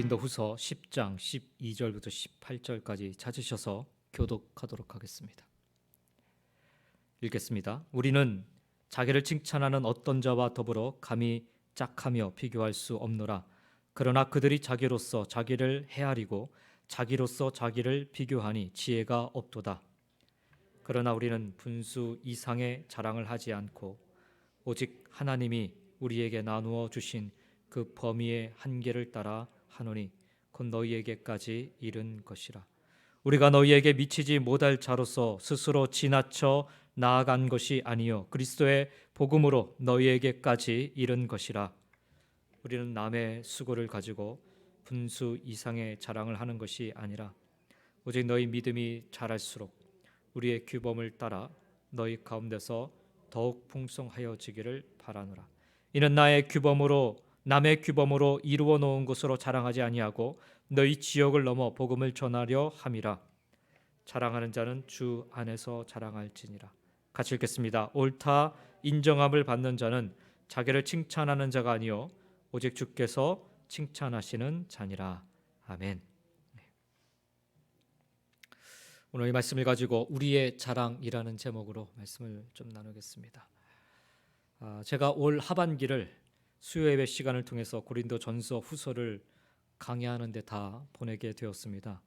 고린도후서 10장 12절부터 18절까지 찾으셔서 교독하도록 하겠습니다. 읽겠습니다. 우리는 자기를 칭찬하는 어떤 자와 더불어 감히 짝하며 비교할 수 없노라. 그러나 그들이 자기로서 자기를 헤아리고 자기로서 자기를 비교하니 지혜가 없도다. 그러나 우리는 분수 이상의 자랑을 하지 않고 오직 하나님이 우리에게 나누어 주신 그 범위의 한계를 따라 하노니 곧 너희에게까지 이른 것이라. 우리가 너희에게 미치지 못할 자로서 스스로 지나쳐 나아간 것이 아니요 그리스도의 복음으로 너희에게까지 이른 것이라. 우리는 남의 수고를 가지고 분수 이상의 자랑을 하는 것이 아니라 오직 너희 믿음이 자랄수록 우리의 규범을 따라 너희 가운데서 더욱 풍성하여지기를 바라노라. 이는 나의 규범으로 남의 규범으로 이루어 놓은 것으로 자랑하지 아니하고 너희 지역을 넘어 복음을 전하려 함이라. 자랑하는 자는 주 안에서 자랑할지니라. 같이 읽겠습니다. 옳다 인정함을 받는 자는 자기를 칭찬하는 자가 아니요 오직 주께서 칭찬하시는 자니라. 아멘. 오늘 이 말씀을 가지고 우리의 자랑이라는 제목으로 말씀을 좀 나누겠습니다. 제가 올 하반기를 수요예배 시간을 통해서 고린도전서 후서를 강의하는 데 다 보내게 되었습니다.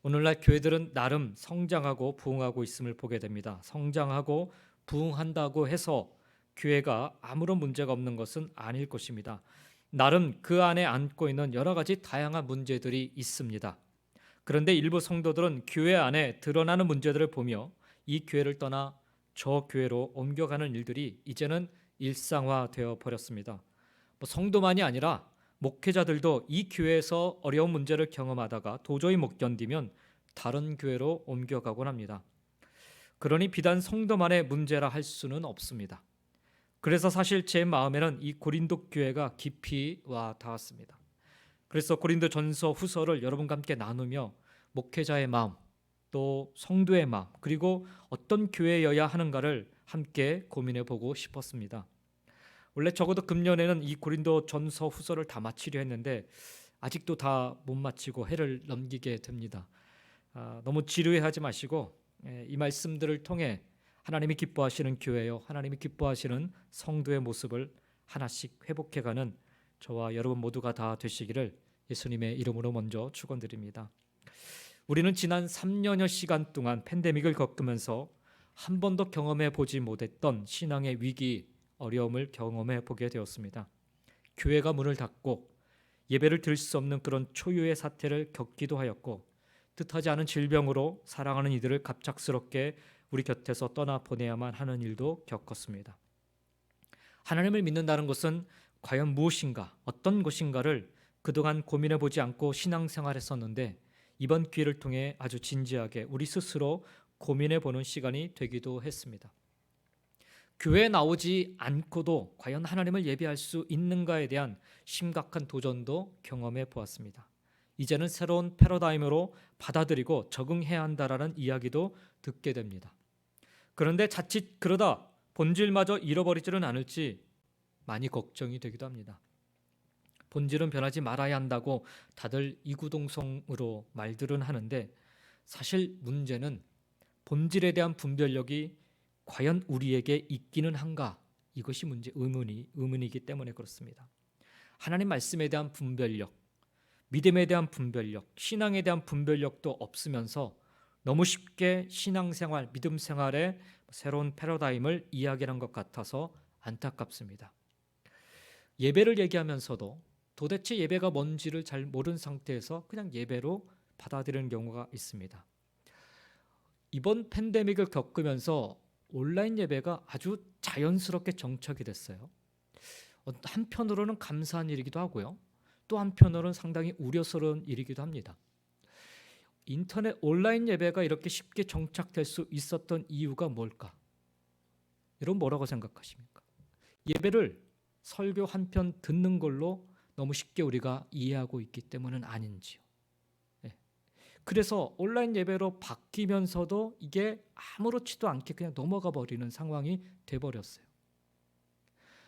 오늘날 교회들은 나름 성장하고 부흥하고 있음을 보게 됩니다. 성장하고 부흥한다고 해서 교회가 아무런 문제가 없는 것은 아닐 것입니다. 나름 그 안에 안고 있는 여러 가지 다양한 문제들이 있습니다. 그런데 일부 성도들은 교회 안에 드러나는 문제들을 보며 이 교회를 떠나 저 교회로 옮겨가는 일들이 이제는 일상화되어 버렸습니다. 성도만이 아니라 목회자들도 이 교회에서 어려운 문제를 경험하다가 도저히 못 견디면 다른 교회로 옮겨가곤 합니다. 그러니 비단 성도만의 문제라 할 수는 없습니다. 그래서 사실 제 마음에는 이 고린도 교회가 깊이 와 닿았습니다. 그래서 고린도전서 후서를 여러분과 함께 나누며 목회자의 마음, 또 성도의 마음, 그리고 어떤 교회여야 하는가를 함께 고민해 보고 싶었습니다. 원래 적어도 금년에는 이 고린도전서 후서를 다 마치려 했는데 아직도 다 못 마치고 해를 넘기게 됩니다. 너무 지루해하지 마시고 이 말씀들을 통해 하나님이 기뻐하시는 교회요, 하나님이 기뻐하시는 성도의 모습을 하나씩 회복해가는 저와 여러분 모두가 다 되시기를 예수님의 이름으로 먼저 축원드립니다. 우리는 지난 3년여 시간 동안 팬데믹을 겪으면서 한 번도 경험해 보지 못했던 신앙의 위기, 어려움을 경험해 보게 되었습니다. 교회가 문을 닫고 예배를 드릴 수 없는 그런 초유의 사태를 겪기도 하였고 뜻하지 않은 질병으로 사랑하는 이들을 갑작스럽게 우리 곁에서 떠나보내야만 하는 일도 겪었습니다. 하나님을 믿는다는 것은 과연 무엇인가, 어떤 것인가를 그동안 고민해 보지 않고 신앙생활했었는데 이번 기회를 통해 아주 진지하게 우리 스스로 고민해 보는 시간이 되기도 했습니다. 교회에 나오지 않고도 과연 하나님을 예배할 수 있는가에 대한 심각한 도전도 경험해 보았습니다. 이제는 새로운 패러다임으로 받아들이고 적응해야 한다라는 이야기도 듣게 됩니다. 그런데 자칫 그러다 본질마저 잃어버리지는 않을지 많이 걱정이 되기도 합니다. 본질은 변하지 말아야 한다고 다들 이구동성으로 말들은 하는데 사실 문제는 본질에 대한 분별력이 과연 우리에게 있기는 한가? 이것이 의문이기 때문에 그렇습니다. 하나님 말씀에 대한 분별력, 믿음에 대한 분별력, 신앙에 대한 분별력도 없으면서 너무 쉽게 신앙생활, 믿음 생활에 새로운 패러다임을 이야기하는 것 같아서 안타깝습니다. 예배를 얘기하면서도 도대체 예배가 뭔지를 잘 모르는 상태에서 그냥 예배로 받아들이는 경우가 있습니다. 이번 팬데믹을 겪으면서 온라인 예배가 아주 자연스럽게 정착이 됐어요. 한편으로는 감사한 일이기도 하고요. 또 한편으로는 상당히 우려스러운 일이기도 합니다. 인터넷 온라인 예배가 이렇게 쉽게 정착될 수 있었던 이유가 뭘까? 여러분 뭐라고 생각하십니까? 예배를 설교 한 편 듣는 걸로 너무 쉽게 우리가 이해하고 있기 때문은 아닌지요. 그래서 온라인 예배로 바뀌면서도 이게 아무렇지도 않게 그냥 넘어가 버리는 상황이 돼버렸어요.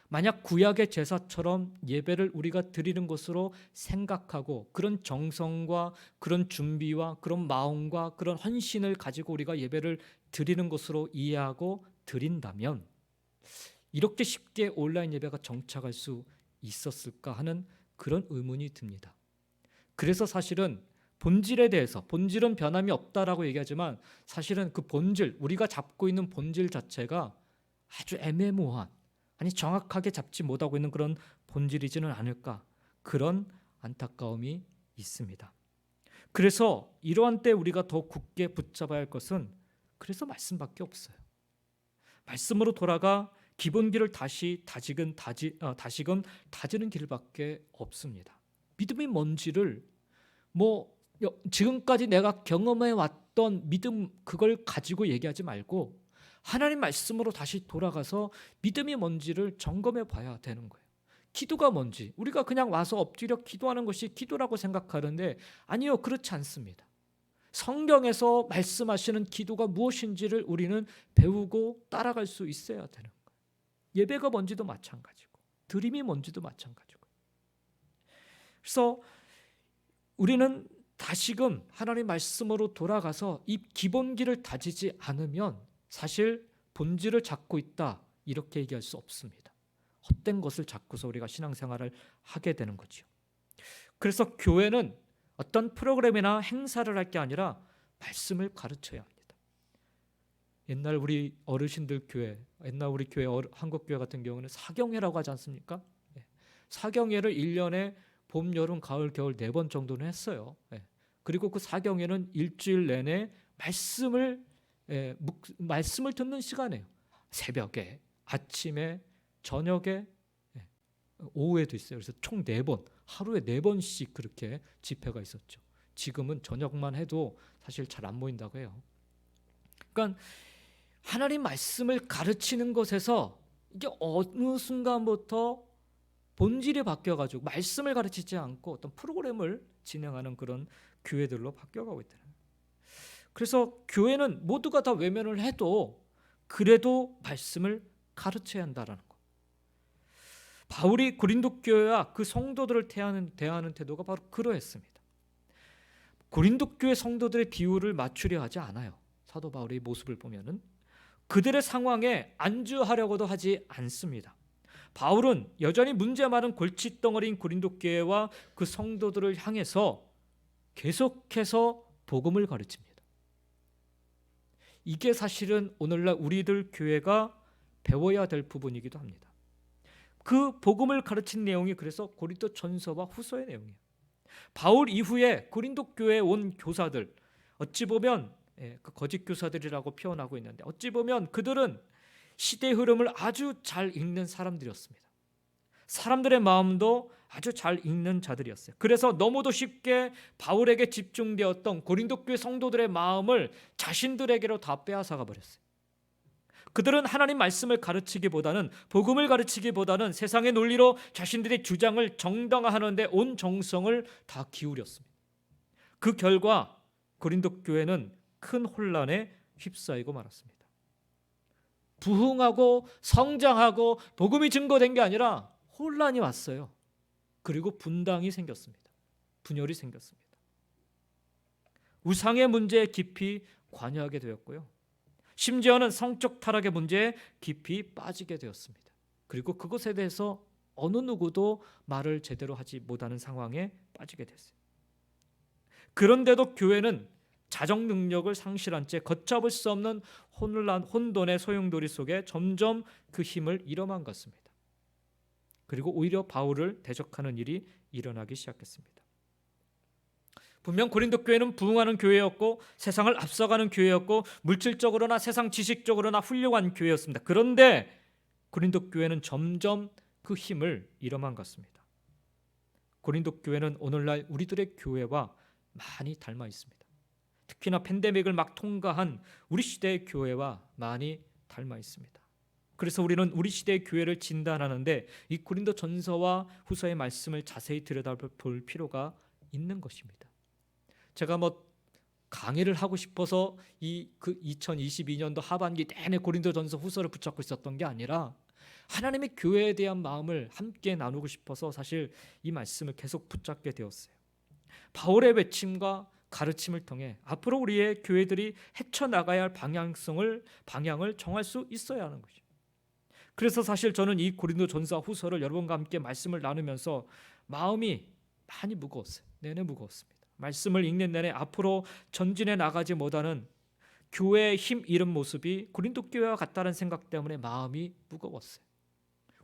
만약 구약의 제사처럼 예배를 우리가 드리는 것으로 생각하고 그런 정성과 그런 준비와 그런 마음과 그런 헌신을 가지고 우리가 예배를 드리는 것으로 이해하고 드린다면 이렇게 쉽게 온라인 예배가 정착할 수 있었을까 하는 그런 의문이 듭니다. 그래서 사실은 본질에 대해서, 본질은 변함이 없다라고 얘기하지만 사실은 그 본질, 우리가 잡고 있는 본질 자체가 아주 애매모호한, 아니 정확하게 잡지 못하고 있는 그런 본질이지는 않을까, 그런 안타까움이 있습니다. 그래서 이러한 때 우리가 더 굳게 붙잡아야 할 것은 그래서 말씀밖에 없어요. 말씀으로 돌아가 기본기를 다시금 다지는 길밖에 없습니다. 믿음이 뭔지를 지금까지 내가 경험해 왔던 믿음 그걸 가지고 얘기하지 말고 하나님 말씀으로 다시 돌아가서 믿음이 뭔지를 점검해 봐야 되는 거예요. 기도가 뭔지 우리가 그냥 와서 엎드려 기도하는 것이 기도라고 생각하는데 아니요, 그렇지 않습니다. 성경에서 말씀하시는 기도가 무엇인지를 우리는 배우고 따라갈 수 있어야 되는 거예요. 예배가 뭔지도 마찬가지고 드림이 뭔지도 마찬가지고. 그래서 우리는 다시금 하나님 말씀으로 돌아가서 이 기본기를 다지지 않으면 사실 본질을 잡고 있다 이렇게 얘기할 수 없습니다. 헛된 것을 잡고서 우리가 신앙생활을 하게 되는 거죠. 그래서 교회는 어떤 프로그램이나 행사를 할 게 아니라 말씀을 가르쳐야 합니다. 옛날 우리 어르신들 교회, 옛날 우리 교회 한국교회 같은 경우는 사경회라고 하지 않습니까? 사경회를 1년에 봄, 여름, 가을, 겨울 4번 정도는 했어요. 그리고 그 사경회는 일주일 내내 말씀을 듣는 시간이에요. 새벽에, 아침에, 저녁에, 오후에도 있어요. 그래서 총 4번, 하루에 4번씩 그렇게 집회가 있었죠. 지금은 저녁만 해도 사실 잘 안 모인다고 해요. 그러니까 하나님 말씀을 가르치는 것에서 이게 어느 순간부터 본질이 바뀌어가지고 말씀을 가르치지 않고 어떤 프로그램을 진행하는 그런 교회들로 바뀌어가고 있다는 거예요. 그래서 교회는 모두가 다 외면을 해도 그래도 말씀을 가르쳐야 한다는 거. 바울이 고린도 교회와 그 성도들을 대하는 태도가 바로 그러했습니다. 고린도 교회 성도들의 비율을 맞추려 하지 않아요. 사도 바울의 모습을 보면은 그들의 상황에 안주하려고도 하지 않습니다. 바울은 여전히 문제 많은 골칫덩어리인 고린도 교회와 그 성도들을 향해서 계속해서 복음을 가르칩니다. 이게 사실은 오늘날 우리들 교회가 배워야 될 부분이기도 합니다. 그 복음을 가르친 내용이 그래서 고린도 전서와 후서의 내용이에요. 바울 이후에 고린도 교회에 온 교사들, 어찌 보면 그 거짓 교사들이라고 표현하고 있는데 어찌 보면 그들은 시대의 흐름을 아주 잘 읽는 사람들이었습니다. 사람들의 마음도 아주 잘 읽는 자들이었어요. 그래서 너무도 쉽게 바울에게 집중되었던 고린도 교회 성도들의 마음을 자신들에게로 다 빼앗아가 버렸어요. 그들은 하나님 말씀을 가르치기보다는 복음을 가르치기보다는 세상의 논리로 자신들의 주장을 정당화하는 데 온 정성을 다 기울였습니다. 그 결과 고린도 교회는 큰 혼란에 휩싸이고 말았습니다. 부흥하고 성장하고 복음이 증거된 게 아니라 혼란이 왔어요. 그리고 분당이 생겼습니다. 분열이 생겼습니다. 우상의 문제에 깊이 관여하게 되었고요. 심지어는 성적 타락의 문제에 깊이 빠지게 되었습니다. 그리고 그것에 대해서 어느 누구도 말을 제대로 하지 못하는 상황에 빠지게 됐어요. 그런데도 교회는 자정 능력을 상실한 채 걷잡을 수 없는 혼돈의 소용돌이 속에 점점 그 힘을 잃어만 갔습니다. 그리고 오히려 바울을 대적하는 일이 일어나기 시작했습니다. 분명 고린도 교회는 부흥하는 교회였고 세상을 앞서가는 교회였고 물질적으로나 세상 지식적으로나 훌륭한 교회였습니다. 그런데 고린도 교회는 점점 그 힘을 잃어만 갔습니다. 고린도 교회는 오늘날 우리들의 교회와 많이 닮아 있습니다. 특히나 팬데믹을 막 통과한 우리 시대의 교회와 많이 닮아 있습니다. 그래서 우리는 우리 시대의 교회를 진단하는데 이 고린도 전서와 후서의 말씀을 자세히 들여다볼 필요가 있는 것입니다. 제가 강의를 하고 싶어서 그 2022년도 하반기 내내 고린도 전서 후서를 붙잡고 있었던 게 아니라 하나님의 교회에 대한 마음을 함께 나누고 싶어서 사실 이 말씀을 계속 붙잡게 되었어요. 바울의 외침과 가르침을 통해 앞으로 우리의 교회들이 헤쳐나가야 할 방향을 정할 수 있어야 하는 것이죠. 그래서 사실 저는 이 고린도전서 후서를 여러분과 함께 말씀을 나누면서 마음이 많이 무거웠어요. 내내 무거웠습니다. 말씀을 읽는 내내 앞으로 전진해 나가지 못하는 교회의 힘 잃은 모습이 고린도 교회와 같다는 생각 때문에 마음이 무거웠어요.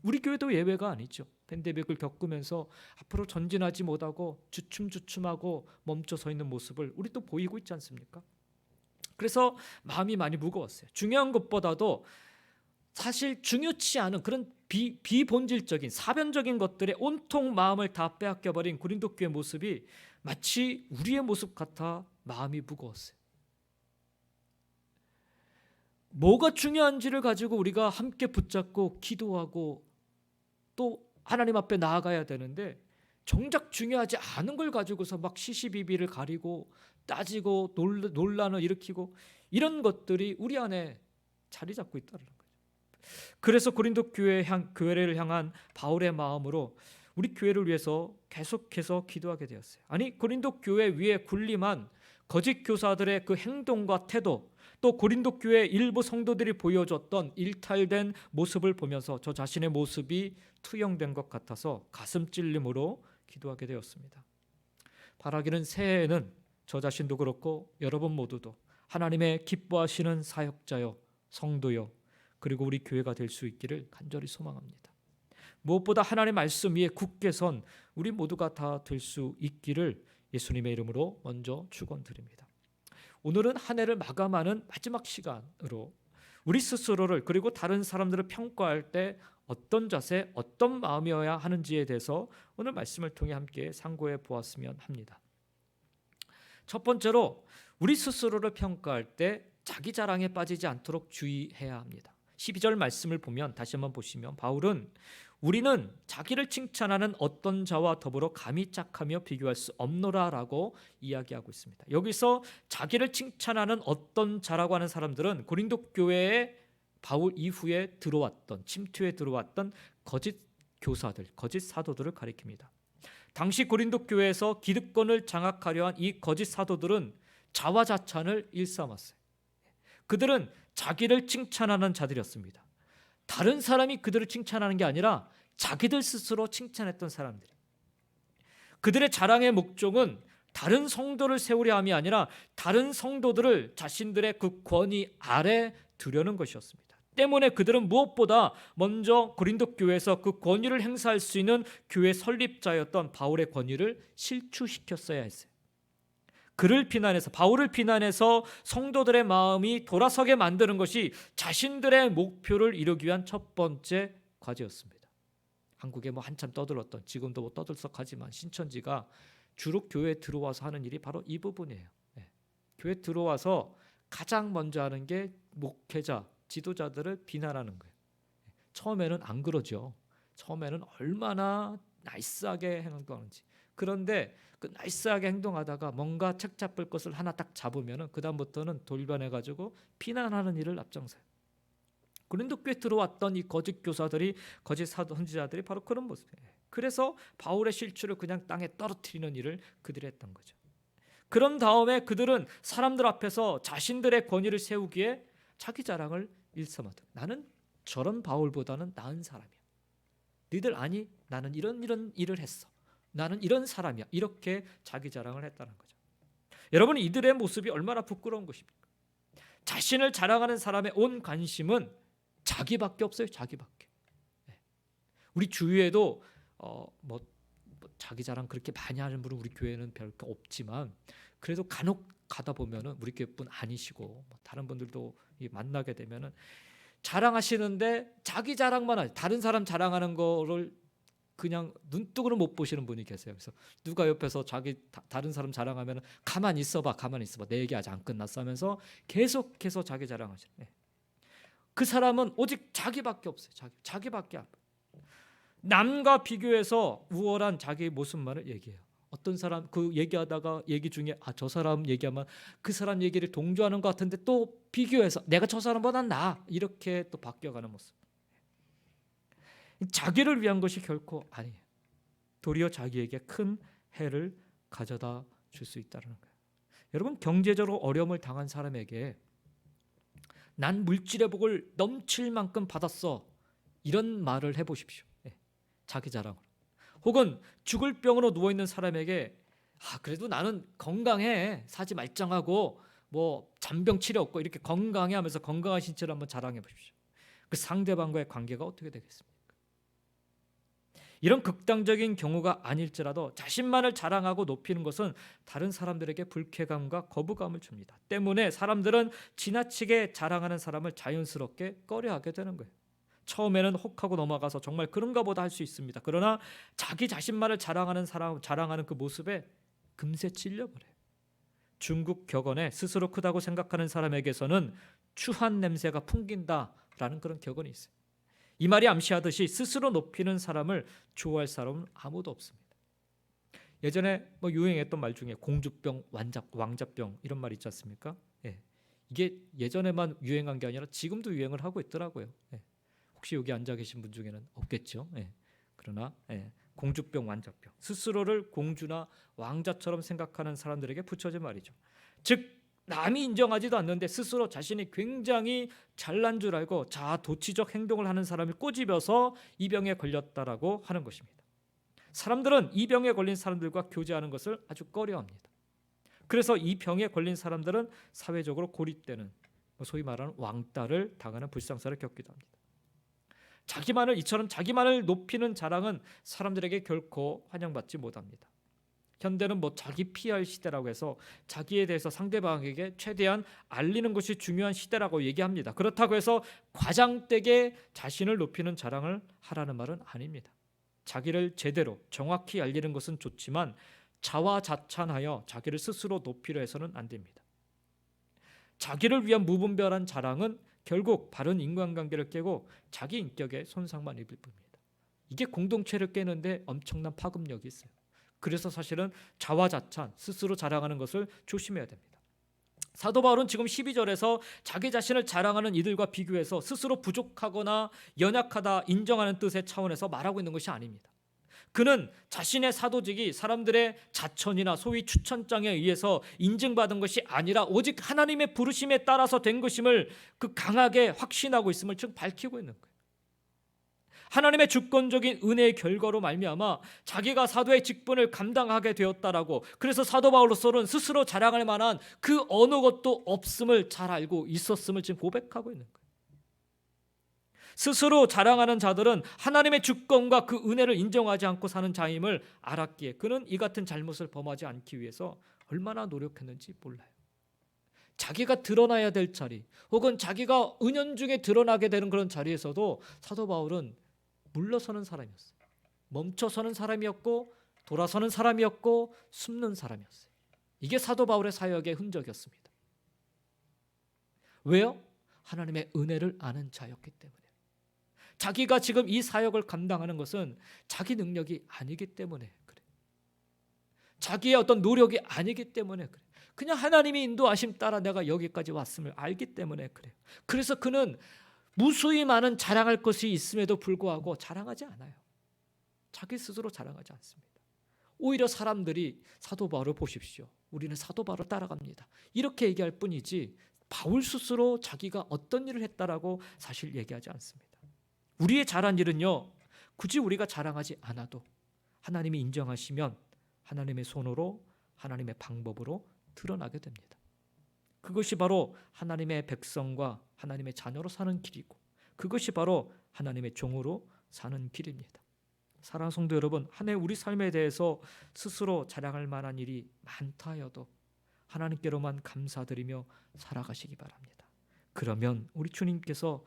우리 교회도 예외가 아니죠. 팬데믹을 겪으면서 앞으로 전진하지 못하고 주춤주춤하고 멈춰 서 있는 모습을 우리 또 보이고 있지 않습니까? 그래서 마음이 많이 무거웠어요. 중요한 것보다도 사실 중요치 않은 그런 비본질적인 사변적인 것들에 온통 마음을 다 빼앗겨버린 고린도 교회 모습이 마치 우리의 모습 같아 마음이 무거웠어요. 뭐가 중요한지를 가지고 우리가 함께 붙잡고 기도하고 또 하나님 앞에 나아가야 되는데 정작 중요하지 않은 걸 가지고서 막 시시비비를 가리고 따지고 논란을 일으키고 이런 것들이 우리 안에 자리 잡고 있다는 거죠. 그래서 고린도 교회를 향한 바울의 마음으로 우리 교회를 위해서 계속해서 기도하게 되었어요. 아니 고린도 교회 위에 군림한 거짓 교사들의 그 행동과 태도, 또 고린도 교회 일부 성도들이 보여줬던 일탈된 모습을 보면서 저 자신의 모습이 투영된 것 같아서 가슴 찔림으로 기도하게 되었습니다. 바라기는 새해에는 저 자신도 그렇고 여러분 모두도 하나님의 기뻐하시는 사역자요, 성도요, 그리고 우리 교회가 될 수 있기를 간절히 소망합니다. 무엇보다 하나님의 말씀 위에 굳게 선 우리 모두가 다 될 수 있기를 예수님의 이름으로 먼저 축원드립니다. 오늘은 한 해를 마감하는 마지막 시간으로 우리 스스로를 그리고 다른 사람들을 평가할 때 어떤 자세, 어떤 마음이어야 하는지에 대해서 오늘 말씀을 통해 함께 상고해 보았으면 합니다. 첫 번째로 우리 스스로를 평가할 때 자기 자랑에 빠지지 않도록 주의해야 합니다. 12절 말씀을 보면 다시 한번 보시면 바울은 우리는 자기를 칭찬하는 어떤 자와 더불어 감히 짝하며 비교할 수 없노라라고 이야기하고 있습니다. 여기서 자기를 칭찬하는 어떤 자라고 하는 사람들은 고린도 교회에 바울 이후에 침투에 들어왔던 거짓 교사들, 거짓 사도들을 가리킵니다. 당시 고린도 교회에서 기득권을 장악하려 한 이 거짓 사도들은 자화자찬을 일삼았어요. 그들은 자기를 칭찬하는 자들이었습니다. 다른 사람이 그들을 칭찬하는 게 아니라 자기들 스스로 칭찬했던 사람들. 그들의 자랑의 목적은 다른 성도를 세우려 함이 아니라 다른 성도들을 자신들의 그 권위 아래 두려는 것이었습니다. 때문에 그들은 무엇보다 먼저 고린도 교회에서 그 권위를 행사할 수 있는 교회 설립자였던 바울의 권위를 실추시켰어야 했어요. 바울을 비난해서 성도들의 마음이 돌아서게 만드는 것이 자신들의 목표를 이루기 위한 첫 번째 과제였습니다. 한국에 한참 떠들었던, 지금도 떠들썩하지만 신천지가 주로 교회에 들어와서 하는 일이 바로 이 부분이에요. 교회에 들어와서 가장 먼저 하는 게 목회자, 지도자들을 비난하는 거예요. 처음에는 안 그러죠. 처음에는 얼마나 나이스하게 행동하는지. 그런데 그 나이스하게 행동하다가 뭔가 책 잡을 것을 하나 딱 잡으면은 그 다음부터는 돌변해가지고 비난하는 일을 앞장서요. 고린도 교회에 들어왔던 이 거짓 교사들이, 거짓 선지자들이 바로 그런 모습이에요. 그래서 바울의 실추를 그냥 땅에 떨어뜨리는 일을 그들이 했던 거죠. 그런 다음에 그들은 사람들 앞에서 자신들의 권위를 세우기에 자기 자랑을 일삼하다. 나는 저런 바울보다는 나은 사람이야. 너희들 아니? 나는 이런 일을 했어. 나는 이런 사람이야. 이렇게 자기 자랑을 했다는 거죠. 여러분, 이들의 모습이 얼마나 부끄러운 것입니까? 자신을 자랑하는 사람의 온 관심은 자기밖에 없어요. 자기밖에. 우리 주위에도 자기 자랑 그렇게 많이 하는 분은 우리 교회는 별로 없지만 그래도 간혹 가다 보면은 우리 교회뿐 아니시고 다른 분들도 만나게 되면은 자랑하시는데 자기 자랑만 하지 다른 사람 자랑하는 거를 그냥 눈뜨고는 못 보시는 분이 계세요. 그래서 누가 옆에서 다른 사람 자랑하면 가만히 있어봐, 내 얘기 아직 안 끝났어 하면서 계속해서 자기 자랑하시는. 그 사람은 오직 자기밖에 없어요. 자기밖에 안. 남과 비교해서 우월한 자기의 모습만을 얘기해요. 어떤 사람 그 얘기하다가 얘기 중에 저 사람 얘기하면 그 사람 얘기를 동조하는 것 같은데 또 비교해서 내가 저 사람보다 나아 이렇게 또 바뀌어가는 모습. 자기를 위한 것이 결코 아니에요. 도리어 자기에게 큰 해를 가져다 줄 수 있다는 거예요. 여러분, 경제적으로 어려움을 당한 사람에게 난 물질의 복을 넘칠 만큼 받았어, 이런 말을 해보십시오. 자기 자랑으로. 혹은 죽을 병으로 누워있는 사람에게 그래도 나는 건강해, 사지 말짱하고 뭐 잔병 치레 없고 이렇게 건강해 하면서 건강한 신체를 한번 자랑해 보십시오. 그 상대방과의 관계가 어떻게 되겠습니까? 이런 극단적인 경우가 아닐지라도 자신만을 자랑하고 높이는 것은 다른 사람들에게 불쾌감과 거부감을 줍니다. 때문에 사람들은 지나치게 자랑하는 사람을 자연스럽게 꺼려하게 되는 거예요. 처음에는 혹하고 넘어가서 정말 그런가 보다 할 수 있습니다. 그러나 자기 자신만을 자랑하는 사람, 자랑하는 그 모습에 금세 찔려버려요. 중국 격언에 스스로 크다고 생각하는 사람에게서는 추한 냄새가 풍긴다라는 그런 격언이 있어요. 이 말이 암시하듯이 스스로 높이는 사람을 좋아할 사람은 아무도 없습니다. 예전에 유행했던 말 중에 공주병, 왕자병 이런 말 있지 않습니까? 이게 예전에만 유행한 게 아니라 지금도 유행을 하고 있더라고요. 혹시 여기 앉아 계신 분 중에는 없겠죠. 그러나 공주병, 왕자병, 스스로를 공주나 왕자처럼 생각하는 사람들에게 붙여진 말이죠. 즉 남이 인정하지도 않는데 스스로 자신이 굉장히 잘난 줄 알고 자아도취적 행동을 하는 사람을 꼬집어서 이 병에 걸렸다라고 하는 것입니다. 사람들은 이 병에 걸린 사람들과 교제하는 것을 아주 꺼려합니다. 그래서 이 병에 걸린 사람들은 사회적으로 고립되는, 소위 말하는 왕따를 당하는 불상사를 겪기도 합니다. 이처럼 자기만을 높이는 자랑은 사람들에게 결코 환영받지 못합니다. 현대는 자기 PR 시대라고 해서 자기에 대해서 상대방에게 최대한 알리는 것이 중요한 시대라고 얘기합니다. 그렇다고 해서 과장되게 자신을 높이는 자랑을 하라는 말은 아닙니다. 자기를 제대로 정확히 알리는 것은 좋지만 자화자찬하여 자기를 스스로 높이려 해서는 안 됩니다. 자기를 위한 무분별한 자랑은 결국 바른 인간관계를 깨고 자기 인격에 손상만 입을 뿐입니다. 이게 공동체를 깨는데 엄청난 파급력이 있어요. 그래서 사실은 자화자찬, 스스로 자랑하는 것을 조심해야 됩니다. 사도 바울은 지금 12절에서 자기 자신을 자랑하는 이들과 비교해서 스스로 부족하거나 연약하다 인정하는 뜻의 차원에서 말하고 있는 것이 아닙니다. 그는 자신의 사도직이 사람들의 자천이나 소위 추천장에 의해서 인증받은 것이 아니라 오직 하나님의 부르심에 따라서 된 것임을 강하게 확신하고 있음을 지금 밝히고 있는 거예요. 하나님의 주권적인 은혜의 결과로 말미암아 자기가 사도의 직분을 감당하게 되었다라고, 그래서 사도 바울로서는 스스로 자랑할 만한 그 어느 것도 없음을 잘 알고 있었음을 지금 고백하고 있는 거예요. 스스로 자랑하는 자들은 하나님의 주권과 그 은혜를 인정하지 않고 사는 자임을 알았기에 그는 이 같은 잘못을 범하지 않기 위해서 얼마나 노력했는지 몰라요. 자기가 드러나야 될 자리, 혹은 자기가 은연중에 드러나게 되는 그런 자리에서도 사도 바울은 물러서는 사람이었어요. 멈춰서는 사람이었고, 돌아서는 사람이었고, 숨는 사람이었어요. 이게 사도 바울의 사역의 흔적이었습니다. 왜요? 하나님의 은혜를 아는 자였기 때문에. 자기가 지금 이 사역을 감당하는 것은 자기 능력이 아니기 때문에 그래요. 자기의 어떤 노력이 아니기 때문에 그래요. 그냥 하나님의 인도하심 따라 내가 여기까지 왔음을 알기 때문에 그래요. 그래서 그는 무수히 많은 자랑할 것이 있음에도 불구하고 자랑하지 않아요. 자기 스스로 자랑하지 않습니다. 오히려 사람들이 사도 바울을 보십시오, 우리는 사도 바울을 따라갑니다, 이렇게 얘기할 뿐이지 바울 스스로 자기가 어떤 일을 했다라고 사실 얘기하지 않습니다. 우리의 잘한 일은요, 굳이 우리가 자랑하지 않아도 하나님이 인정하시면 하나님의 손으로, 하나님의 방법으로 드러나게 됩니다. 그것이 바로 하나님의 백성과 하나님의 자녀로 사는 길이고, 그것이 바로 하나님의 종으로 사는 길입니다. 사랑하는 성도 여러분, 한 해 우리 삶에 대해서 스스로 자랑할 만한 일이 많다 하여도 하나님께로만 감사드리며 살아가시기 바랍니다. 그러면 우리 주님께서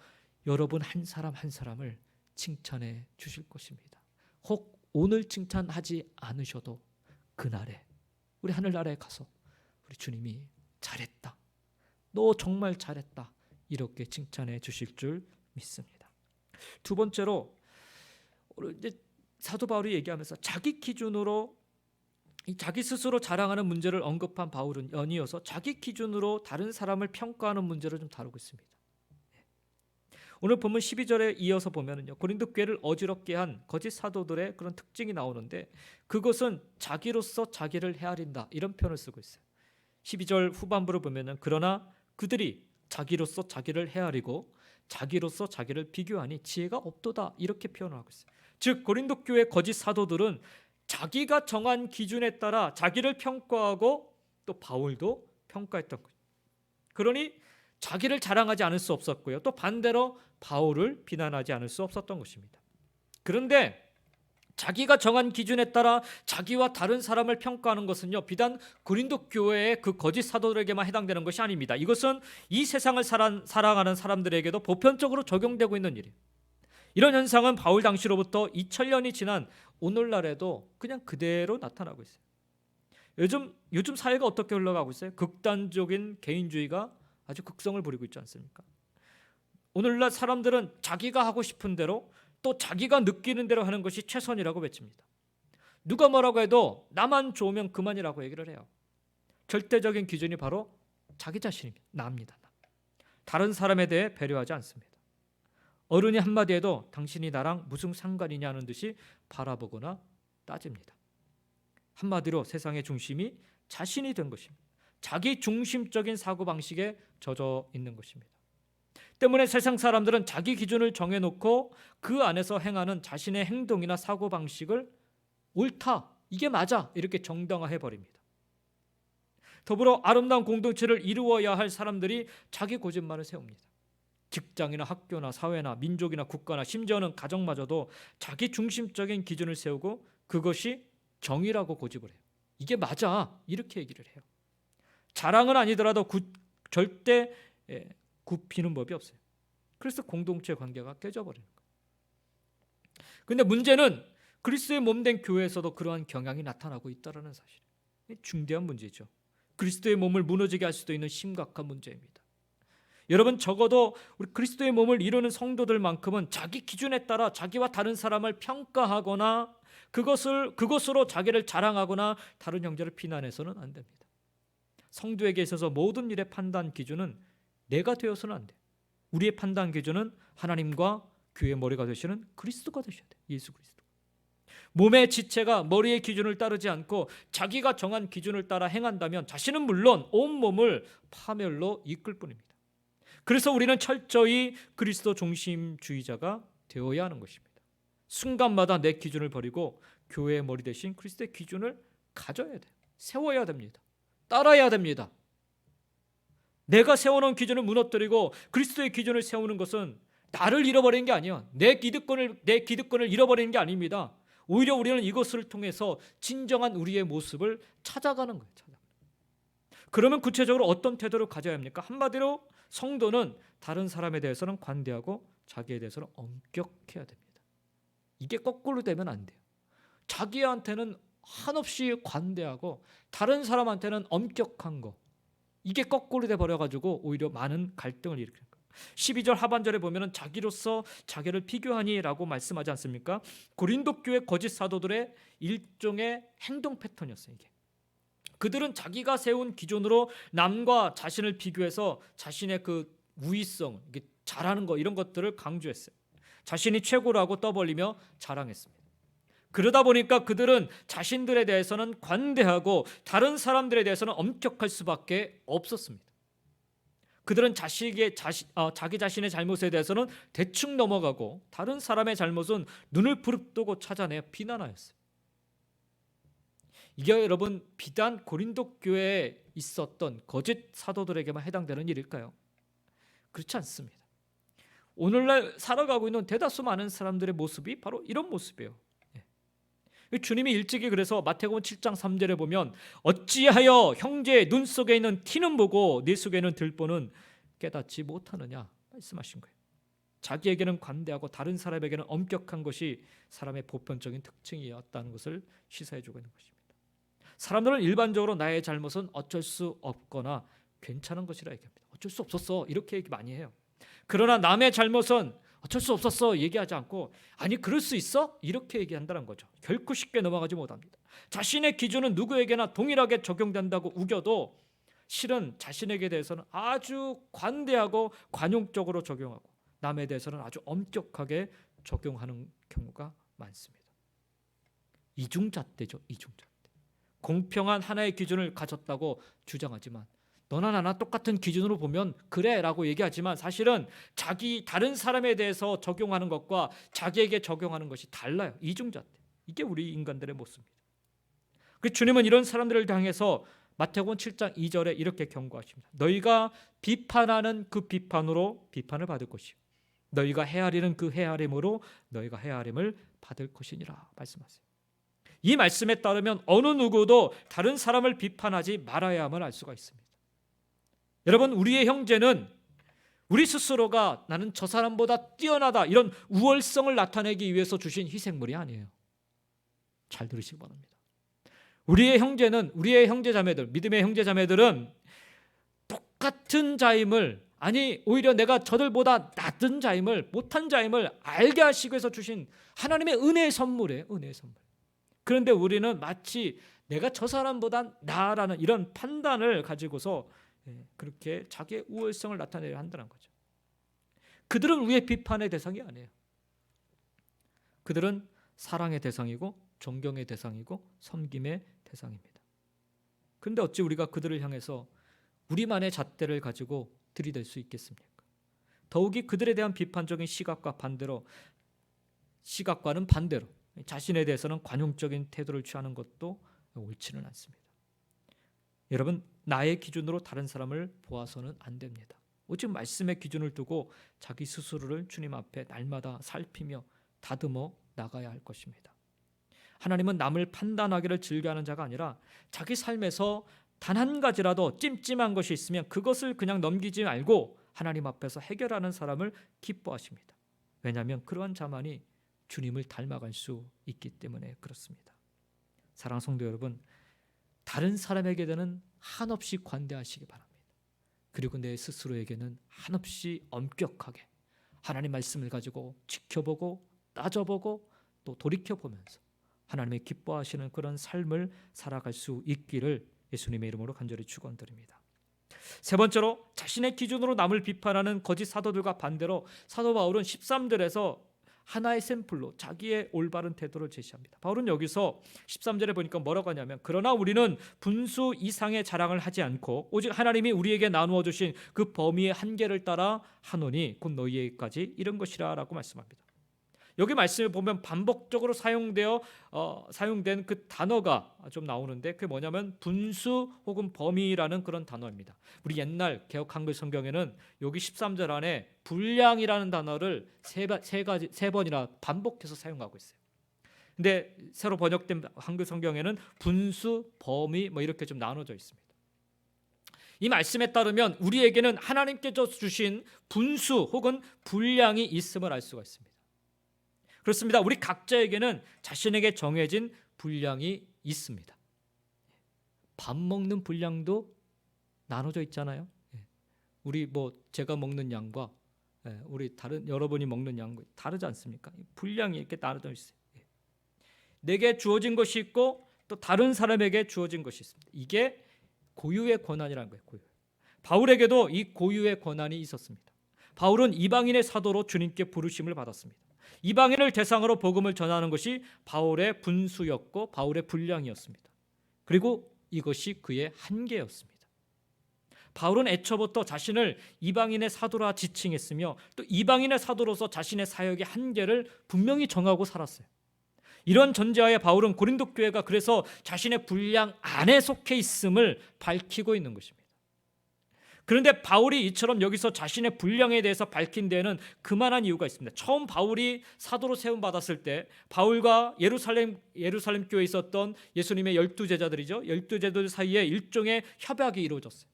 여러분 한 사람 한 사람을 칭찬해 주실 것입니다. 혹 오늘 칭찬하지 않으셔도 그날에, 우리 하늘나라에 가서 우리 주님이 잘했다, 너 정말 잘했다, 이렇게 칭찬해 주실 줄 믿습니다. 두 번째로, 이제 사도 바울이 얘기하면서 자기 기준으로, 자기 스스로 자랑하는 문제를 언급한 바울은 연이어서 자기 기준으로 다른 사람을 평가하는 문제를 좀 다루고 있습니다. 오늘 본문 12절에 이어서 보면은요, 고린도 교회를 어지럽게 한 거짓 사도들의 그런 특징이 나오는데, 그것은 자기로서 자기를 헤아린다, 이런 표현을 쓰고 있어요. 12절 후반부를 보면은 그러나 그들이 자기로서 자기를 헤아리고 자기로서 자기를 비교하니 지혜가 없도다, 이렇게 표현을 하고 있어요. 즉 고린도 교회 거짓 사도들은 자기가 정한 기준에 따라 자기를 평가하고 또 바울도 평가했던 거예요. 그러니 자기를 자랑하지 않을 수 없었고요, 또 반대로 바울을 비난하지 않을 수 없었던 것입니다. 그런데 자기가 정한 기준에 따라 자기와 다른 사람을 평가하는 것은요, 비단 고린도 교회의 그 거짓 사도들에게만 해당되는 것이 아닙니다. 이것은 이 세상을 살아가는 사람들에게도 보편적으로 적용되고 있는 일이에요. 이런 현상은 바울 당시로부터 2000년이 지난 오늘날에도 그냥 그대로 나타나고 있어요. 요즘 사회가 어떻게 흘러가고 있어요? 극단적인 개인주의가 아주 극성을 부리고 있지 않습니까? 오늘날 사람들은 자기가 하고 싶은 대로, 또 자기가 느끼는 대로 하는 것이 최선이라고 외칩니다. 누가 뭐라고 해도 나만 좋으면 그만이라고 얘기를 해요. 절대적인 기준이 바로 자기 자신입니다. 나입니다. 다른 사람에 대해 배려하지 않습니다. 어른이 한마디 해도 당신이 나랑 무슨 상관이냐는 듯이 바라보거나 따집니다. 한마디로 세상의 중심이 자신이 된 것입니다. 자기 중심적인 사고방식에 젖어 있는 것입니다. 때문에 세상 사람들은 자기 기준을 정해놓고 그 안에서 행하는 자신의 행동이나 사고방식을 옳다, 이게 맞아, 이렇게 정당화해버립니다. 더불어 아름다운 공동체를 이루어야 할 사람들이 자기 고집만을 세웁니다. 직장이나 학교나 사회나 민족이나 국가나 심지어는 가정마저도 자기 중심적인 기준을 세우고 그것이 정의라고 고집을 해요. 이게 맞아, 이렇게 얘기를 해요. 자랑은 아니더라도 절대 굽히는 법이 없어요. 그래서 공동체 관계가 깨져버리는 거예요. 그런데 문제는 그리스도의 몸된 교회에서도 그러한 경향이 나타나고 있다는 사실. 중대한 문제죠. 그리스도의 몸을 무너지게 할 수도 있는 심각한 문제입니다. 여러분, 적어도 우리 그리스도의 몸을 이루는 성도들만큼은 자기 기준에 따라 자기와 다른 사람을 평가하거나 그것으로 자기를 자랑하거나 다른 형제를 비난해서는 안 됩니다. 성도에게 있어서 모든 일의 판단 기준은 내가 되어서는 안 돼요. 우리의 판단 기준은 하나님과 교회의 머리가 되시는 그리스도가 되셔야 돼요. 예수 그리스도. 몸의 지체가 머리의 기준을 따르지 않고 자기가 정한 기준을 따라 행한다면 자신은 물론 온 몸을 파멸로 이끌 뿐입니다. 그래서 우리는 철저히 그리스도 중심주의자가 되어야 하는 것입니다. 순간마다 내 기준을 버리고 교회의 머리 대신 그리스도의 기준을 가져야 돼요. 세워야 됩니다. 따라야 됩니다. 내가 세워놓은 기준을 무너뜨리고 그리스도의 기준을 세우는 것은 나를 잃어버리는 게 아니에요. 내 기득권을 잃어버리는 게 아닙니다. 오히려 우리는 이것을 통해서 진정한 우리의 모습을 찾아가는 거예요. 그러면 구체적으로 어떤 태도를 가져야 합니까? 한마디로 성도는 다른 사람에 대해서는 관대하고 자기에 대해서는 엄격해야 됩니다. 이게 거꾸로 되면 안 돼요. 자기한테는 한없이 관대하고 다른 사람한테는 엄격한 거, 이게 거꾸로 돼버려가지고 오히려 많은 갈등을 일으키는 거예요. 12절 하반절에 보면 자기로서 자기를 비교하니라고 말씀하지 않습니까? 고린도 교회 거짓 사도들의 일종의 행동 패턴이었어요. 이게 그들은 자기가 세운 기준으로 남과 자신을 비교해서 자신의 그 우위성, 잘하는 거, 이런 것들을 강조했어요. 자신이 최고라고 떠벌리며 자랑했습니다. 그러다 보니까 그들은 자신들에 대해서는 관대하고 다른 사람들에 대해서는 엄격할 수밖에 없었습니다. 그들은 자기 자신의 잘못에 대해서는 대충 넘어가고 다른 사람의 잘못은 눈을 부릅뜨고 찾아내 비난하였어요. 이게 여러분 비단 고린도 교회에 있었던 거짓 사도들에게만 해당되는 일일까요? 그렇지 않습니다. 오늘날 살아가고 있는 대다수 많은 사람들의 모습이 바로 이런 모습이에요. 주님이 일찍이 그래서 마태복음 7장 3절에 보면 어찌하여 형제의 눈 속에 있는 티는 보고 네 속에 있는 들보는 깨닫지 못하느냐 말씀하신 거예요. 자기에게는 관대하고 다른 사람에게는 엄격한 것이 사람의 보편적인 특징이었다는 것을 시사해주고 있는 것입니다. 사람들은 일반적으로 나의 잘못은 어쩔 수 없거나 괜찮은 것이라 얘기합니다. 어쩔 수 없었어, 이렇게 얘기 많이 해요. 그러나 남의 잘못은 어쩔 수 없었어 얘기하지 않고 아니 그럴 수 있어? 이렇게 얘기한다는 거죠. 결코 쉽게 넘어가지 못합니다. 자신의 기준은 누구에게나 동일하게 적용된다고 우겨도 실은 자신에게 대해서는 아주 관대하고 관용적으로 적용하고 남에 대해서는 아주 엄격하게 적용하는 경우가 많습니다. 이중잣대죠. 이중잣대. 공평한 하나의 기준을 가졌다고 주장하지만 너나 나나 똑같은 기준으로 보면 그래 라고 얘기하지만 사실은 다른 사람에 대해서 적용하는 것과 자기에게 적용하는 것이 달라요. 이중잣대. 이게 우리 인간들의 모습입니다. 그 주님은 이런 사람들을 향해서 마태복음 7장 2절에 이렇게 경고하십니다. 너희가 비판하는 그 비판으로 비판을 받을 것이요 너희가 헤아리는 그 헤아림으로 너희가 헤아림을 받을 것이니라 말씀하세요. 이 말씀에 따르면 어느 누구도 다른 사람을 비판하지 말아야만 할 수가 있습니다. 여러분, 우리의 형제는 우리 스스로가 나는 저 사람보다 뛰어나다 이런 우월성을 나타내기 위해서 주신 희생물이 아니에요. 잘 들으시기 바랍니다. 우리의 형제는, 우리의 형제자매들, 믿음의 형제자매들은 똑같은 자임을, 아니 오히려 내가 저들보다 낮은 자임을, 못한 자임을 알게 하시기 위해서 주신 하나님의 은혜의 선물이에요. 은혜의 선물. 그런데 우리는 마치 내가 저 사람보다 나아라는 이런 판단을 가지고서 그렇게 자기의 우월성을 나타내려 한다는 거죠. 그들은 우리의 비판의 대상이 아니에요. 그들은 사랑의 대상이고 존경의 대상이고 섬김의 대상입니다. 그런데 어찌 우리가 그들을 향해서 우리만의 잣대를 가지고 들이댈 수 있겠습니까? 더욱이 그들에 대한 비판적인 시각과는 반대로 자신에 대해서는 관용적인 태도를 취하는 것도 옳지는 않습니다. 여러분, 나의 기준으로 다른 사람을 보아서는 안 됩니다. 오직 말씀의 기준을 두고 자기 스스로를 주님 앞에 날마다 살피며 다듬어 나가야 할 것입니다. 하나님은 남을 판단하기를 즐겨하는 자가 아니라 자기 삶에서 단 한 가지라도 찜찜한 것이 있으면 그것을 그냥 넘기지 말고 하나님 앞에서 해결하는 사람을 기뻐하십니다. 왜냐하면 그러한 자만이 주님을 닮아갈 수 있기 때문에 그렇습니다. 사랑하는 성도 여러분, 다른 사람에게는 한없이 관대하시기 바랍니다. 그리고 내 스스로에게는 한없이 엄격하게 하나님 말씀을 가지고 지켜보고 따져보고 또 돌이켜보면서 하나님의 기뻐하시는 그런 삶을 살아갈 수 있기를 예수님의 이름으로 간절히 축원드립니다. 세 번째로, 자신의 기준으로 남을 비판하는 거짓 사도들과 반대로 사도 바울은 13절에서 하나의 샘플로 자기의 올바른 태도를 제시합니다. 바울은 여기서 13절에 보니까 뭐라고 하냐면, 그러나 우리는 분수 이상의 자랑을 하지 않고 오직 하나님이 우리에게 나누어 주신 그 범위의 한계를 따라 하노니 곧 너희에게까지 이런 것이라 라고 말씀합니다. 여기 말씀을 보면 반복적으로 사용된 그 단어가 좀 나오는데, 그게 뭐냐면 분수 혹은 범위라는 그런 단어입니다. 우리 옛날 개역 한글 성경에는 여기 13절 안에 분량이라는 단어를 세 번이나 반복해서 사용하고 있어요. 근데 새로 번역된 한글 성경에는 분수, 범위 이렇게 좀 나눠져 있습니다. 이 말씀에 따르면 우리에게는 하나님께서 주신 분수 혹은 분량이 있음을 알 수가 있습니다. 그렇습니다. 우리 각자에게는 자신에게 정해진 분량이 있습니다. 밥 먹는 분량도 나눠져 있잖아요. 우리 제가 먹는 양과 우리 다른 여러분이 먹는 양과 다르지 않습니까? 분량이 이렇게 나눠져 있어요. 내게 주어진 것이 있고 또 다른 사람에게 주어진 것이 있습니다. 이게 고유의 권한이라는 거예요. 고유. 바울에게도 이 고유의 권한이 있었습니다. 바울은 이방인의 사도로 주님께 부르심을 받았습니다. 이방인을 대상으로 복음을 전하는 것이 바울의 분수였고 바울의 분량이었습니다. 그리고 이것이 그의 한계였습니다. 바울은 애초부터 자신을 이방인의 사도라 지칭했으며 또 이방인의 사도로서 자신의 사역의 한계를 분명히 정하고 살았어요. 이런 전제하에 바울은 고린도 교회가 그래서 자신의 분량 안에 속해 있음을 밝히고 있는 것입니다. 그런데 바울이 이처럼 여기서 자신의 분량에 대해서 밝힌 데에는 그만한 이유가 있습니다. 처음 바울이 사도로 세움 받았을 때 바울과 예루살렘 교회에 있었던 예수님의 12제자들이죠. 12제자들 사이에 일종의 협약이 이루어졌어요.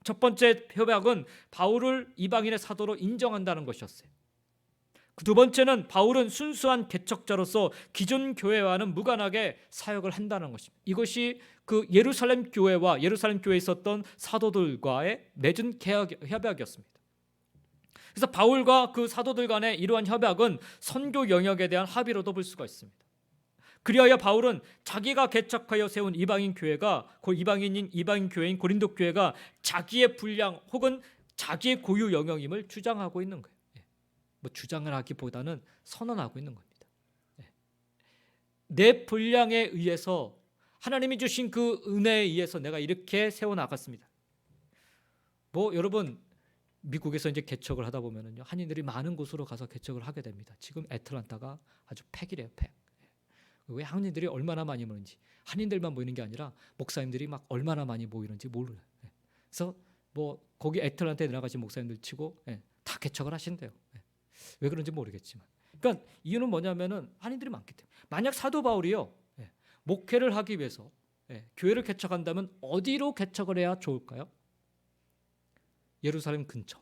첫 번째 협약은 바울을 이방인의 사도로 인정한다는 것이었어요. 두 번째는 바울은 순수한 개척자로서 기존 교회와는 무관하게 사역을 한다는 것입니다. 이것이 그 예루살렘 교회와 예루살렘 교회에 있었던 사도들과의 맺은 협약이었습니다. 그래서 바울과 그 사도들 간의 이러한 협약은 선교 영역에 대한 합의로도 볼 수가 있습니다. 그리하여 바울은 자기가 개척하여 세운 이방인 교회가 이방인 교회인 고린도 교회가 자기의 분량 혹은 자기의 고유 영역임을 주장하고 있는 거예요. 뭐 주장을 하기보다는 선언하고 있는 겁니다. 내 분량에 의해서 하나님이 주신 그 은혜에 의해서 내가 이렇게 세워나갔습니다. 뭐 여러분 미국에서 이제 개척을 하다 보면은요, 한인들이 많은 곳으로 가서 개척을 하게 됩니다. 지금 애틀란타가 아주 팩이래요, 팩. 왜 한인들이 얼마나 많이 모이는지, 한인들만 모이는 게 아니라 목사님들이 막 얼마나 많이 모이는지 몰라요. 그래서 뭐 거기 애틀란타에 나가신 목사님들 치고 다 개척을 하신대요. 왜 그런지 모르겠지만, 그러니까 이유는 뭐냐면은 한인들이 많기 때문에. 만약 사도 바울이요, 목회를 하기 위해서 교회를 개척한다면 어디로 개척을 해야 좋을까요? 예루살렘 근처,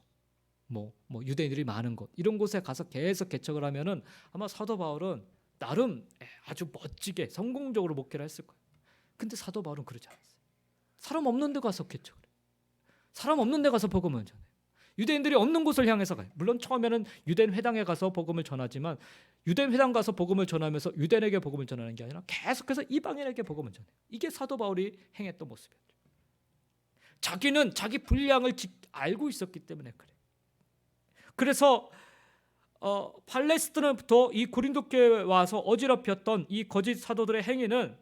뭐 유대인들이 많은 곳, 이런 곳에 가서 계속 개척을 하면은 아마 사도 바울은 나름 아주 멋지게 성공적으로 목회를 했을 거예요. 근데 사도 바울은 그러지 않았어요. 사람 없는 데 가서 개척을 해요. 사람 없는 데 가서 복음을 전해요. 유대인들이 없는 곳을 향해서 가요. 물론 처음에는 유대인 회당에 가서 복음을 전하지만, 유대인 회당 가서 복음을 전하면서 유대인에게 복음을 전하는 게 아니라 계속해서 이방인에게 복음을 전해요. 이게 사도 바울이 행했던 모습이었죠. 자기는 자기 분량을 알고 있었기 때문에 그래요. 그래서 팔레스티나부터 이 고린도 교회에 와서 어지럽혔던 이 거짓 사도들의 행위는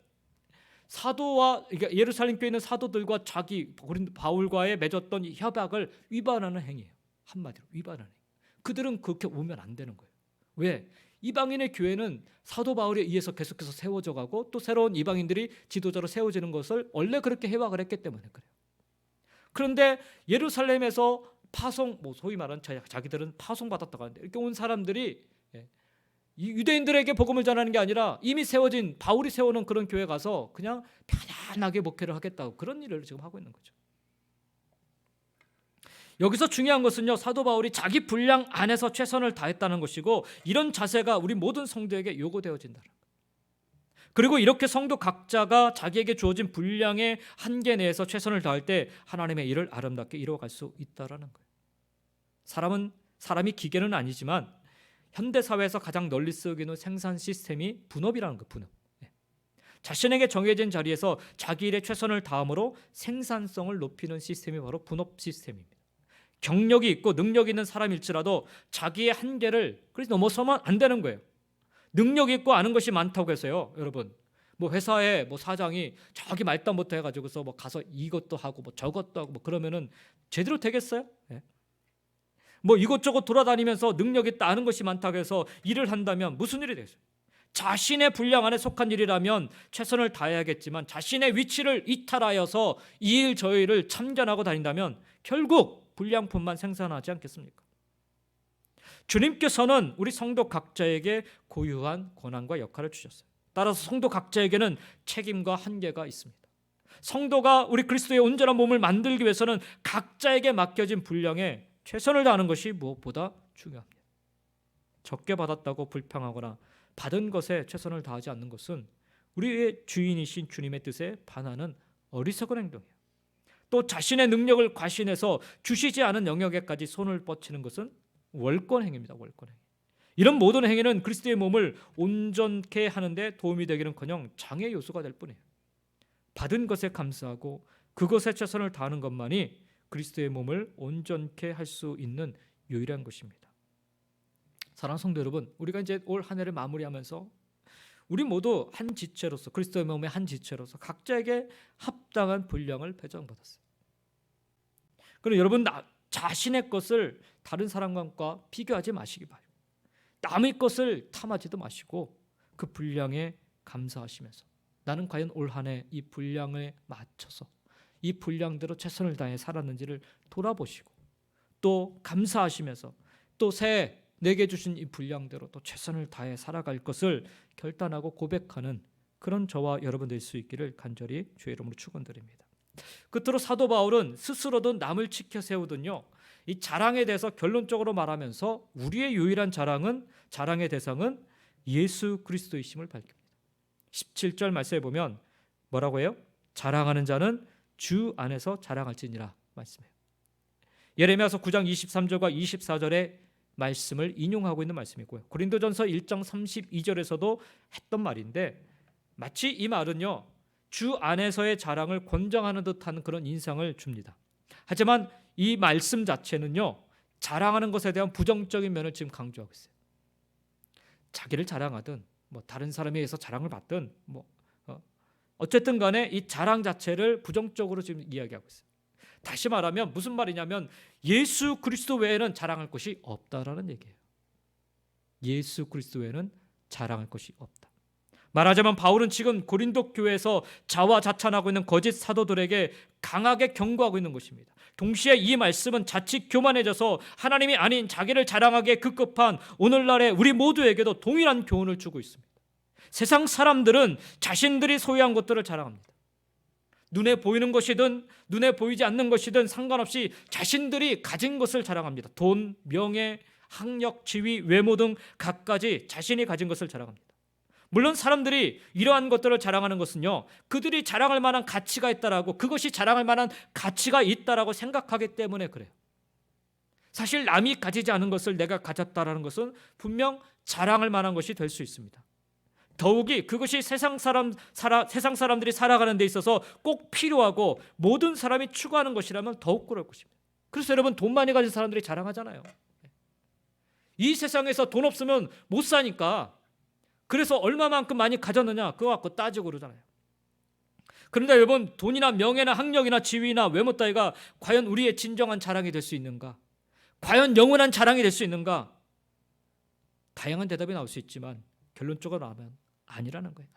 사도와, 그러니까 예루살렘 교회 있는 사도들과 자기 바울과의 맺었던 이 협약을 위반하는 행위예요. 한마디로 위반하는 행위. 그들은 그렇게 오면 안 되는 거예요. 왜? 이방인의 교회는 사도 바울에 의해서 계속해서 세워져 가고 또 새로운 이방인들이 지도자로 세워지는 것을 원래 그렇게 해왔기 했기 때문에 그래요. 그런데 예루살렘에서 파송, 뭐 소위 말하는 자기들은 파송받았다고 하는데, 이렇게 온 사람들이 이 유대인들에게 복음을 전하는 게 아니라 이미 세워진 바울이 세워놓은 그런 교회 가서 그냥 편안하게 목회를 하겠다고, 그런 일을 지금 하고 있는 거죠. 여기서 중요한 것은요, 사도 바울이 자기 분량 안에서 최선을 다했다는 것이고, 이런 자세가 우리 모든 성도에게 요구되어진다는 거예요. 그리고 이렇게 성도 각자가 자기에게 주어진 분량의 한계 내에서 최선을 다할 때 하나님의 일을 아름답게 이루어갈 수 있다라는 거예요. 사람이 기계는 아니지만 현대 사회에서 가장 널리 쓰이는 생산 시스템이 분업이라는 거예요. 분업. 자신에게 정해진 자리에서 자기 일에 최선을 다함으로 생산성을 높이는 시스템이 바로 분업 시스템입니다. 경력이 있고 능력이 있는 사람일지라도 자기의 한계를 그래서 넘어서면 안 되는 거예요. 능력이 있고 아는 것이 많다고 해서요, 여러분, 뭐 회사에 뭐 사장이 저기 말단부터 해가지고서 뭐 가서 이것도 하고 뭐 저것도 하고 뭐 그러면은 제대로 되겠어요? 뭐 이것저것 돌아다니면서 능력 있다, 아는 것이 많다고 해서 일을 한다면 무슨 일이 되겠어요? 자신의 분량 안에 속한 일이라면 최선을 다해야겠지만, 자신의 위치를 이탈하여서 이 일 저 일을 참견하고 다닌다면 결국 분량품만 생산하지 않겠습니까? 주님께서는 우리 성도 각자에게 고유한 권한과 역할을 주셨어요. 따라서 성도 각자에게는 책임과 한계가 있습니다. 성도가 우리 그리스도의 온전한 몸을 만들기 위해서는 각자에게 맡겨진 분량에 최선을 다하는 것이 무엇보다 중요합니다. 적게 받았다고 불평하거나 받은 것에 최선을 다하지 않는 것은 우리의 주인이신 주님의 뜻에 반하는 어리석은 행동이에요. 또 자신의 능력을 과신해서 주시지 않은 영역에까지 손을 뻗치는 것은 월권행위입니다. 월권행위. 이런 모든 행위는 그리스도의 몸을 온전케 하는데 도움이 되기는커녕 장애 요소가 될 뿐이에요. 받은 것에 감사하고 그것에 최선을 다하는 것만이 그리스도의 몸을 온전케 할 수 있는 유일한 것입니다. 사랑하는 성도 여러분, 우리가 이제 올 한 해를 마무리하면서 우리 모두 한 지체로서, 그리스도의 몸의 한 지체로서 각자에게 합당한 분량을 배정받았어요. 그럼 여러분, 자신의 것을 다른 사람과 비교하지 마시기 바랍니다. 남의 것을 탐하지도 마시고 그 분량에 감사하시면서 나는 과연 올 한 해 이 분량에 맞춰서 이 분량대로 최선을 다해 살았는지를 돌아보시고 또 감사하시면서 또 새해 내게 주신 이 분량대로 또 최선을 다해 살아갈 것을 결단하고 고백하는 그런 저와 여러분 될 수 있기를 간절히 주의 이름으로 축원드립니다. 끝으로 사도 바울은 스스로도 남을 지켜 세우든요, 이 자랑에 대해서 결론적으로 말하면서 우리의 유일한 자랑의 대상은 예수 그리스도이심을 밝힙니다. 17절 말씀에 보면 뭐라고 해요? 자랑하는 자는 주 안에서 자랑할지니라 말씀해요. 예레미야서 9장 23절과 24절의 말씀을 인용하고 있는 말씀이고요. 고린도전서 1장 32절에서도 했던 말인데, 마치 이 말은요, 주 안에서의 자랑을 권장하는 듯한 그런 인상을 줍니다. 하지만 이 말씀 자체는요, 자랑하는 것에 대한 부정적인 면을 지금 강조하고 있어요. 자기를 자랑하든 뭐 다른 사람에 의해서 자랑을 받든 어쨌든 간에 이 자랑 자체를 부정적으로 지금 이야기하고 있어요. 다시 말하면 무슨 말이냐면 예수 그리스도 외에는 자랑할 것이 없다라는 얘기예요. 예수 그리스도 외에는 자랑할 것이 없다. 말하자면 바울은 지금 고린도 교회에서 자화자찬하고 있는 거짓 사도들에게 강하게 경고하고 있는 것입니다. 동시에 이 말씀은 자칫 교만해져서 하나님이 아닌 자기를 자랑하기에 급급한 오늘날의 우리 모두에게도 동일한 교훈을 주고 있습니다. 세상 사람들은 자신들이 소유한 것들을 자랑합니다. 눈에 보이는 것이든 눈에 보이지 않는 것이든 상관없이 자신들이 가진 것을 자랑합니다. 돈, 명예, 학력, 지위, 외모 등 갖가지 자신이 가진 것을 자랑합니다. 물론 사람들이 이러한 것들을 자랑하는 것은요, 그들이 자랑할 만한 가치가 있다라고, 그것이 자랑할 만한 가치가 있다라고 생각하기 때문에 그래요. 사실 남이 가지지 않은 것을 내가 가졌다라는 것은 분명 자랑할 만한 것이 될 수 있습니다. 더욱이 그것이 세상 사람들이 살아가는 데 있어서 꼭 필요하고 모든 사람이 추구하는 것이라면 더욱 그럴 것입니다. 그래서 여러분, 돈 많이 가진 사람들이 자랑하잖아요. 이 세상에서 돈 없으면 못 사니까, 그래서 얼마만큼 많이 가졌느냐 그거 갖고 따지고 그러잖아요. 그런데 여러분, 돈이나 명예나 학력이나 지위나 외모 따위가 과연 우리의 진정한 자랑이 될 수 있는가? 과연 영원한 자랑이 될 수 있는가? 다양한 대답이 나올 수 있지만 결론적으로 하면 아니라는 거예요.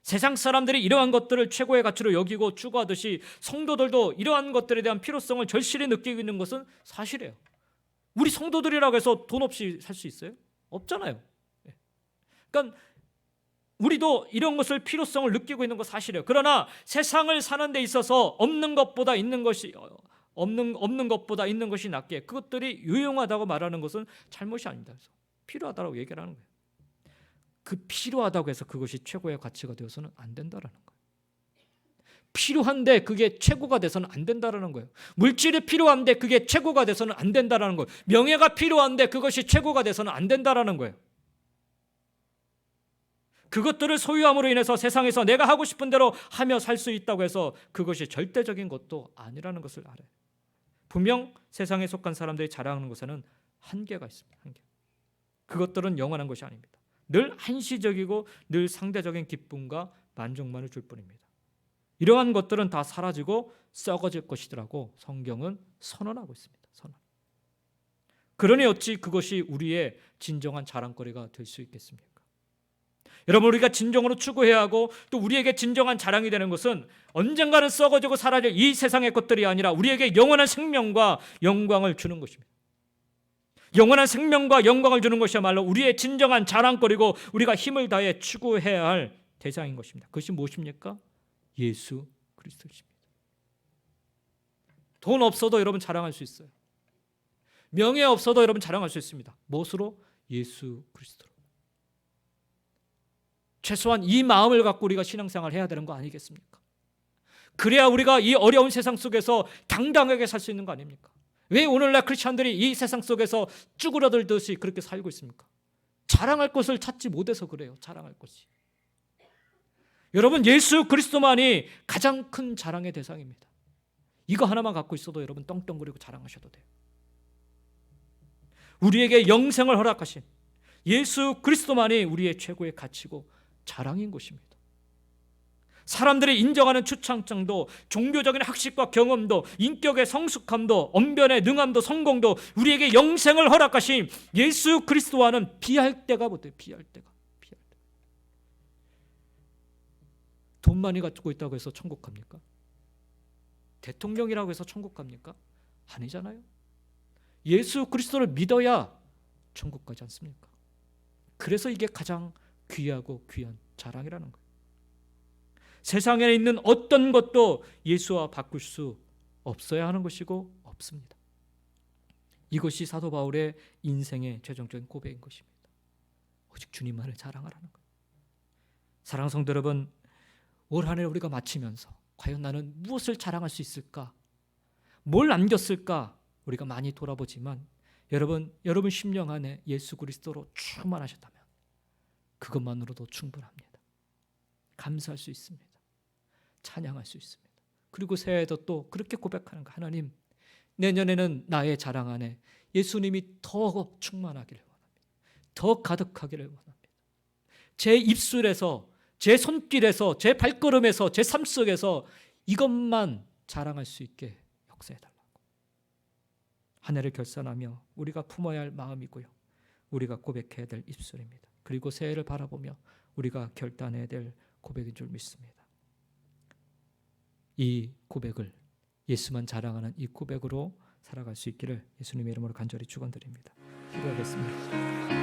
세상 사람들이 이러한 것들을 최고의 가치로 여기고 추구하듯이 성도들도 이러한 것들에 대한 필요성을 절실히 느끼고 있는 것은 사실이에요. 우리 성도들이라고 해서 돈 없이 살 수 있어요? 없잖아요. 그러니까 우리도 이런 것을 필요성을 느끼고 있는 거 사실이에요. 그러나 세상을 사는 데 있어서 없는 것보다 있는 것이 낫게, 그것들이 유용하다고 말하는 것은 잘못이 아니다. 그래서 필요하다고 얘기를 하는 거예요. 그 필요하다고 해서 그것이 최고의 가치가 되어서는 안 된다라는 거예요. 필요한데 그게 최고가 돼서는 안 된다라는 거예요. 물질이 필요한데 그게 최고가 돼서는 안 된다라는 거예요. 명예가 필요한데 그것이 최고가 돼서는 안 된다라는 거예요. 그것들을 소유함으로 인해서 세상에서 내가 하고 싶은 대로 하며 살 수 있다고 해서 그것이 절대적인 것도 아니라는 것을 알아요. 분명 세상에 속한 사람들이 자랑하는 것에는 한계가 있습니다. 한계. 그것들은 영원한 것이 아닙니다. 늘 한시적이고 늘 상대적인 기쁨과 만족만을 줄 뿐입니다. 이러한 것들은 다 사라지고 썩어질 것이라고 성경은 선언하고 있습니다. 선언. 그러니 어찌 그것이 우리의 진정한 자랑거리가 될 수 있겠습니까? 여러분, 우리가 진정으로 추구해야 하고 또 우리에게 진정한 자랑이 되는 것은 언젠가는 썩어지고 사라질 이 세상의 것들이 아니라 우리에게 영원한 생명과 영광을 주는 것입니다. 영원한 생명과 영광을 주는 것이야말로 우리의 진정한 자랑거리고 우리가 힘을 다해 추구해야 할 대상인 것입니다. 그것이 무엇입니까? 예수 그리스도십니다. 돈 없어도 여러분 자랑할 수 있어요. 명예 없어도 여러분 자랑할 수 있습니다. 무엇으로? 예수 그리스도로. 최소한 이 마음을 갖고 우리가 신앙생활을 해야 되는 거 아니겠습니까? 그래야 우리가 이 어려운 세상 속에서 당당하게 살 수 있는 거 아닙니까? 왜 오늘날 크리스찬들이 이 세상 속에서 쭈그러들듯이 그렇게 살고 있습니까? 자랑할 것을 찾지 못해서 그래요. 자랑할 것이. 여러분, 예수 그리스도만이 가장 큰 자랑의 대상입니다. 이거 하나만 갖고 있어도 여러분 떵떵거리고 자랑하셔도 돼요. 우리에게 영생을 허락하신 예수 그리스도만이 우리의 최고의 가치고 자랑인 것입니다. 사람들이 인정하는 추창장도, 종교적인 학식과 경험도, 인격의 성숙함도, 언변의 능함도, 성공도 우리에게 영생을 허락하신 예수 그리스도와는 비할 데가 못해요. 비할 데가. 돈 많이 갖고 있다고 해서 천국 갑니까? 대통령이라고 해서 천국 갑니까? 아니잖아요. 예수 그리스도를 믿어야 천국 가지 않습니까? 그래서 이게 가장 귀하고 귀한 자랑이라는 거예요. 세상에 있는 어떤 것도 예수와 바꿀 수 없어야 하는 것이고 없습니다. 이것이 사도 바울의 인생의 최종적인 고백인 것입니다. 오직 주님만을 자랑하라는 거예요. 사랑하는 성도 여러분, 올 한 해 우리가 마치면서 과연 나는 무엇을 자랑할 수 있을까? 뭘 남겼을까? 우리가 많이 돌아보지만 여러분 심령 안에 예수 그리스도로 충만하셨다면 그것만으로도 충분합니다. 감사할 수 있습니다. 찬양할 수 있습니다. 그리고 새해에도 또 그렇게 고백하는 거, 하나님, 내년에는 나의 자랑 안에 예수님이 더 충만하기를 원합니다. 더 가득하기를 원합니다. 제 입술에서, 제 손길에서, 제 발걸음에서, 제 삶 속에서 이것만 자랑할 수 있게 역사해달라고. 한 해를 결산하며 우리가 품어야 할 마음이고요, 우리가 고백해야 될 입술입니다. 그리고 새해를 바라보며 우리가 결단해야 될 고백인 줄 믿습니다. 이 고백을, 예수만 자랑하는 이 고백으로 살아갈 수 있기를 예수님의 이름으로 간절히 축원드립니다. 기도하겠습니다.